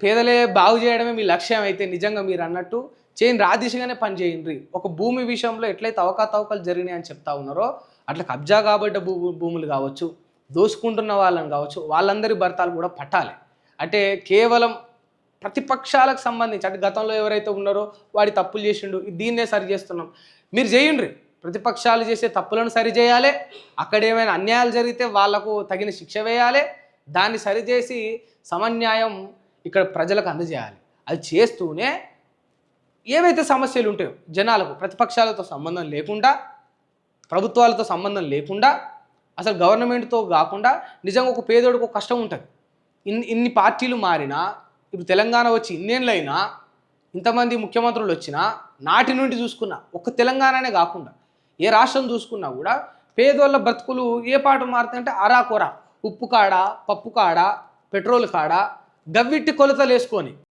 పేదలే బాగు చేయడమే మీ లక్ష్యం అయితే నిజంగా మీరు అన్నట్టు చేయండి, ఆ దిశగానే పని చేయండి. ఒక భూమి విషయంలో ఎట్లయితే అవకతవకలు జరిగినాయి అని చెప్తా ఉన్నారో అట్లా కబ్జా కాబడ్డ భూములు కావచ్చు, దోసుకుంటున్న వాళ్ళని కావచ్చు, వాళ్ళందరి భర్తాలు కూడా పట్టాలి. అంటే కేవలం ప్రతిపక్షాలకు సంబంధించి అంటే గతంలో ఎవరైతే ఉన్నారో వాడి తప్పులు చేసిండు, దీన్నే సరి చేస్తున్నాం మీరు చేయండి. ప్రతిపక్షాలు చేసే తప్పులను సరిచేయాలి, అక్కడ ఏమైనా అన్యాయాలు జరిగితే వాళ్లకు తగిన శిక్ష వేయాలి, దాన్ని సరిచేసి సమన్యాయం ఇక్కడ ప్రజలకు అందజేయాలి. అది చేస్తూనే ఏవైతే సమస్యలు ఉంటాయో జనాలకు ప్రతిపక్షాలతో సంబంధం లేకుండా, ప్రభుత్వాలతో సంబంధం లేకుండా, అసలు గవర్నమెంట్తో కాకుండా నిజంగా ఒక పేదోడికి ఒక కష్టం ఉంటుంది. ఇన్ని పార్టీలు మారినా, ఇప్పుడు తెలంగాణ వచ్చి ఇన్నేళ్ళైనా, ఇంతమంది ముఖ్యమంత్రులు వచ్చినా, నాటి నుండి చూసుకున్నా ఒక్క తెలంగాణనే కాకుండా ఏ రాష్ట్రం చూసుకున్నా కూడా పేదోళ్ళ బ్రతుకులు ఏ పాట మారుతాయంటే అరాకొర, ఉప్పు కాడ, పప్పు కాడ, పెట్రోల్ కాడ గవ్విట్టి కొలతలు వేసుకొని